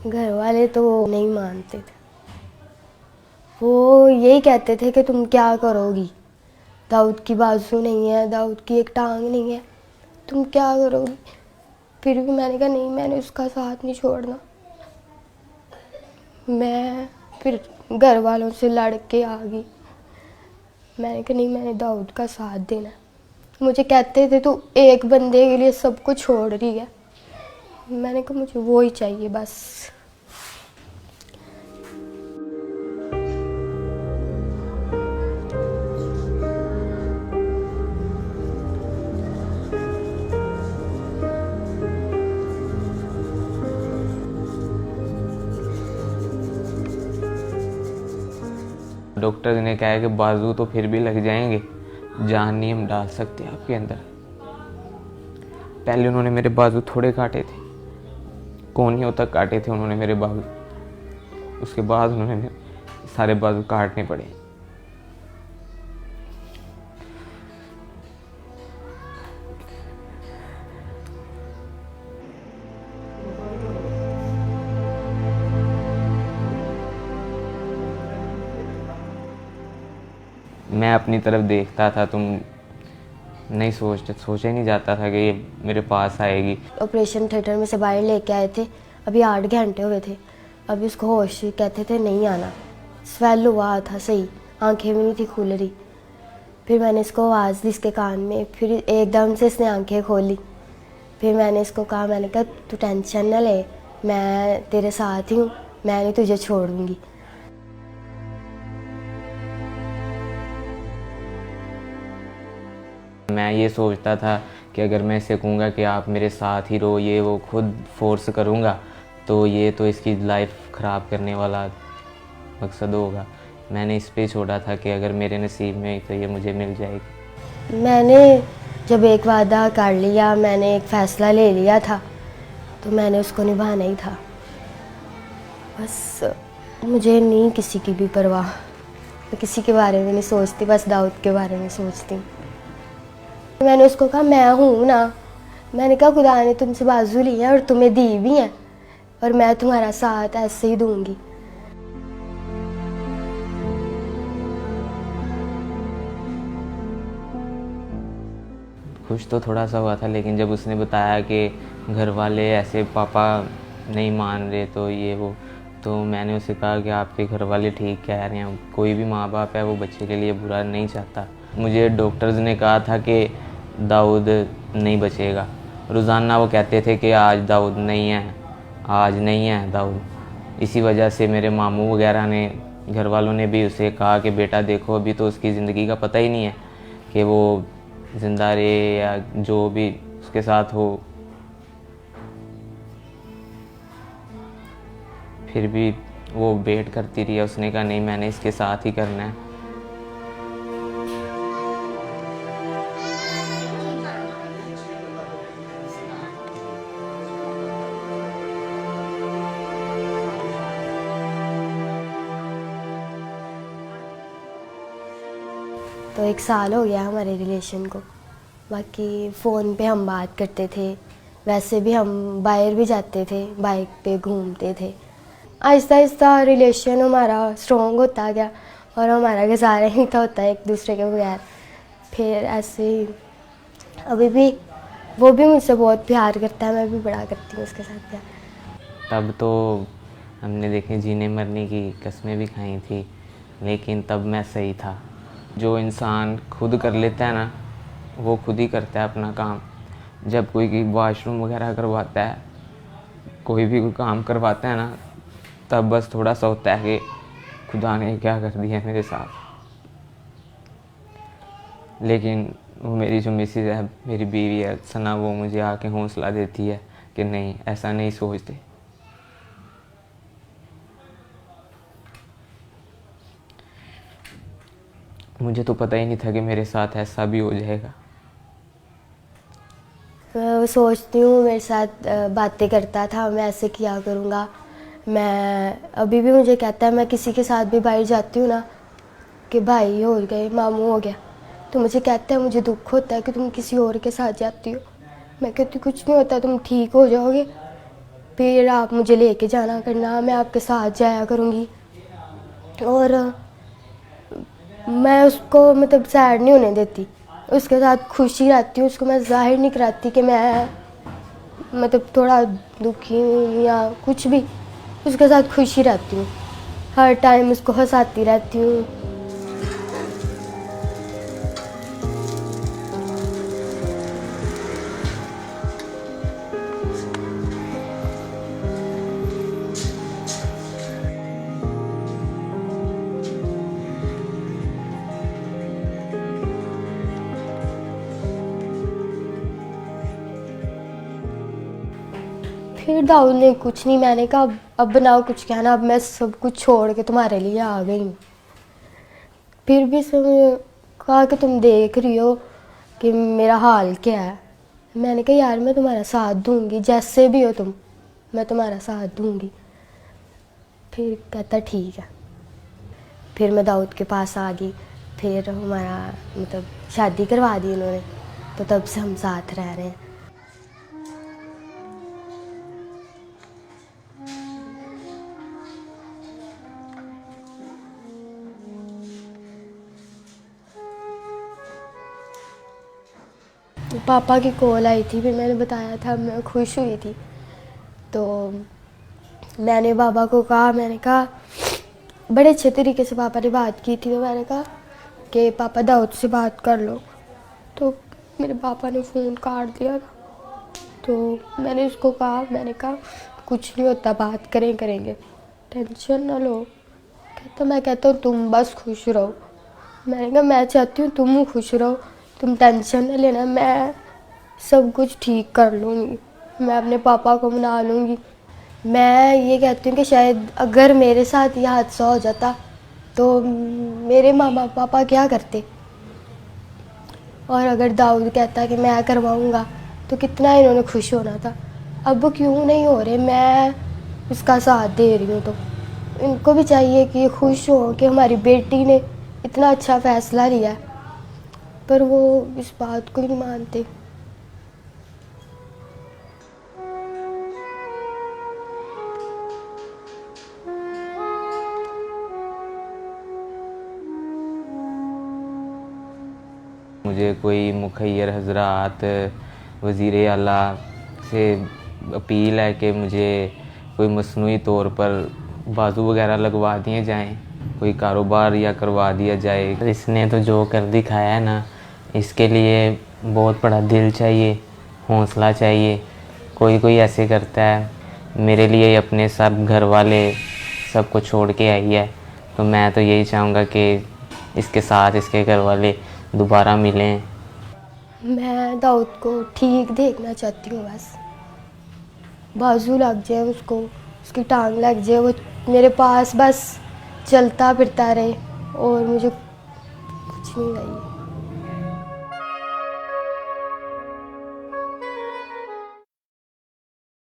घर वाले तो नहीं मानते थे। वो यही कहते थे कि तुम क्या करोगी, दाऊद की बाजू नहीं है, दाऊद की एक टांग नहीं है, तुम क्या करोगी। फिर भी मैंने कहा नहीं, मैंने उसका साथ नहीं छोड़ना। मैं फिर घर वालों से लड़ के आ गई। मैंने कहा नहीं, मैंने दाऊद का साथ देना। मुझे कहते थे तू एक बंदे के लिए सब कुछ छोड़ रही है। मैंने कहा मुझे वो ही चाहिए बस। डॉक्टर ने कहा है कि बाजू तो फिर भी लग जाएंगे, जान नहीं हम डाल सकते आपके अंदर। पहले उन्होंने मेरे बाजू थोड़े काटे थे, कोहनियों तक काटे थे उन्होंने मेरे बाजू। उसके बाद उन्होंने सारे बाजू काटने पड़े। मैं अपनी तरफ देखता था, तुम नहीं सोचा ही नहीं जाता था कि ये मेरे पास आएगी। ऑपरेशन थिएटर में से बाहर लेके आए थे, अभी 8 घंटे हुए थे। अभी उसको होश, कहते थे नहीं आना। स्वेल हुआ था सही, आंखें भी नहीं थी खुल रही। फिर मैंने इसको आवाज़ दी इसके कान में, फिर एकदम से इसने आंखें खोली। फिर मैंने इसको कहा, मैंने कहा तू टेंशन न ले, मैं तेरे साथ ही हूँ, मैं नहीं तुझे छोड़ूंगी। मैं ये सोचता था कि अगर मैं इसे कहूँगा कि आप मेरे साथ ही रहो, ये वो खुद फोर्स करूँगा तो ये तो इसकी लाइफ ख़राब करने वाला मकसद होगा। मैंने इस पे छोड़ा था कि अगर मेरे नसीब में तो ये मुझे मिल जाएगी। मैंने जब एक वादा कर लिया, मैंने एक फ़ैसला ले लिया था, तो मैंने उसको निभाना ही था। बस मुझे नहीं किसी की भी परवाह, मैं किसी के बारे में नहीं सोचती, बस दाऊद के बारे में सोचती हूँ। मैंने उसको कहा मैं हूँ ना, मैंने कहा खुदा ने तुमसे बाजू ली है और तुम्हें दी भी हैं, और मैं तुम्हारा साथ ऐसे ही दूंगी। खुश तो थोड़ा सा हुआ था, लेकिन जब उसने बताया कि घर वाले ऐसे पापा नहीं मान रहे तो ये वो, तो मैंने उसे कहा कि आपके घर वाले ठीक कह रहे हैं, कोई भी माँ बाप है वो बच्चे के लिए बुरा नहीं चाहता। मुझे डॉक्टर्स ने कहा था कि दाऊद नहीं बचेगा। रोज़ाना वो कहते थे कि आज दाऊद नहीं है, आज नहीं है दाऊद। इसी वजह से मेरे मामू वगैरह ने, घर वालों ने भी उसे कहा कि बेटा देखो अभी तो उसकी ज़िंदगी का पता ही नहीं है कि वो ज़िंदा रहे या जो भी उसके साथ हो। फिर भी वो वेट करती रही। उसने कहा नहीं, मैंने इसके साथ ही करना है। तो 1 साल हो गया हमारे रिलेशन को। बाकी फ़ोन पे हम बात करते थे, वैसे भी हम बाहर भी जाते थे, बाइक पे घूमते थे। आहिस्ता आहिस्ता रिलेशन हमारा स्ट्रॉन्ग होता गया और हमारा गुजारा ही था होता है एक दूसरे के बगैर। फिर ऐसे ही अभी भी वो भी मुझसे बहुत प्यार करता है, मैं भी बड़ा करती हूँ उसके साथ प्यार। तब तो हमने देखे जीने मरने की कस्में भी खाई थी, लेकिन तब मैं सही था। जो इंसान खुद कर लेता है ना, वो खुद ही करता है अपना काम। जब कोई वॉशरूम वगैरह करवाता है, कोई भी कोई काम करवाता है ना, तब बस थोड़ा सा होता है कि खुदा ने क्या कर दिया मेरे साथ। लेकिन वो मेरी जो मिसेज है, मेरी बीवी है सना, वो मुझे आके हौसला देती है कि नहीं, ऐसा नहीं सोचते। मुझे तो पता ही नहीं था कि मेरे साथ ऐसा भी हो जाएगा। मैं सोचती हूँ मेरे साथ बातें करता था, मैं ऐसे किया करूँगा। मैं अभी भी मुझे कहता है, मैं किसी के साथ भी बाहर जाती हूँ ना कि भाई हो गए, मामू हो गया, तो मुझे कहता है मुझे दुख होता है कि तुम किसी और के साथ जाती हो। मैं कहती कुछ नहीं होता, तुम ठीक हो जाओगे। फिर आप मुझे लेके जाना करना, मैं आपके साथ जाया करूँगी। और मैं उसको मतलब सैड नहीं होने देती, उसके साथ खुशी रहती हूँ। उसको मैं जाहिर नहीं कराती कि मैं मतलब थोड़ा दुखी हूँ या कुछ भी, उसके साथ खुशी रहती हूँ, हर टाइम उसको हंसाती रहती हूँ। फिर दाऊद ने कुछ नहीं, मैंने कहा अब बनाओ कुछ कहना, अब मैं सब कुछ छोड़ के तुम्हारे लिए आ गई हूँ। फिर भी उसने कहा कि तुम देख रही हो कि मेरा हाल क्या है। मैंने कहा यार मैं तुम्हारा साथ दूंगी, जैसे भी हो तुम, मैं तुम्हारा साथ दूंगी। फिर कहता ठीक है। फिर मैं दाऊद के पास आ गई, फिर हमारा मतलब शादी करवा दी उन्होंने, तो तब से हम साथ रह रहे हैं। पापा की कॉल आई थी, फिर मैंने बताया था मैं खुश हुई थी। तो मैंने पापा को कहा, मैंने कहा बड़े अच्छे तरीके से पापा ने बात की थी, तो मैंने कहा कि पापा दाऊद से बात कर लो। तो मेरे पापा ने फ़ोन काट दिया था। तो मैंने उसको कहा, मैंने कहा कुछ नहीं होता, बात करेंगे, टेंशन ना लो। कहता मैं कहता हूँ तुम बस खुश रहो। मैंने कहा मैं चाहती हूँ तुम खुश रहो, तुम टेंशन ना लेना, मैं सब कुछ ठीक कर लूँगी, मैं अपने पापा को मना लूँगी। मैं ये कहती हूँ कि शायद अगर मेरे साथ ये हादसा हो जाता तो मेरे मामा पापा क्या करते, और अगर दाऊद कहता कि मैं करवाऊँगा तो कितना इन्होंने खुश होना था। अब वो क्यों नहीं हो रहे, मैं उसका साथ दे रही हूँ। तो इनको भी चाहिए कि खुश हो कि हमारी बेटी ने इतना अच्छा फ़ैसला लिया, पर वो इस बात को ही नहीं मानते। मुझे कोई मुखैर हजरात वज़ीर आला से अपील है कि मुझे कोई मसनूई तौर पर बाजू वगैरह लगवा दिए जाएं, कोई कारोबार या करवा दिया जाए। इसने तो जो कर दिखाया है ना, इसके लिए बहुत बड़ा दिल चाहिए, हौसला चाहिए। कोई कोई ऐसे करता है, मेरे लिए अपने सब घर वाले सबको छोड़ के आई है, तो मैं तो यही चाहूँगा कि इसके साथ इसके घर वाले दोबारा मिलें। मैं दाऊद को ठीक देखना चाहती हूँ, बस बाजू लग जाए उसको, उसकी टांग लग जाए, वो मेरे पास बस चलता फिरता रहे, और मुझे कुछ नहीं चाहिए।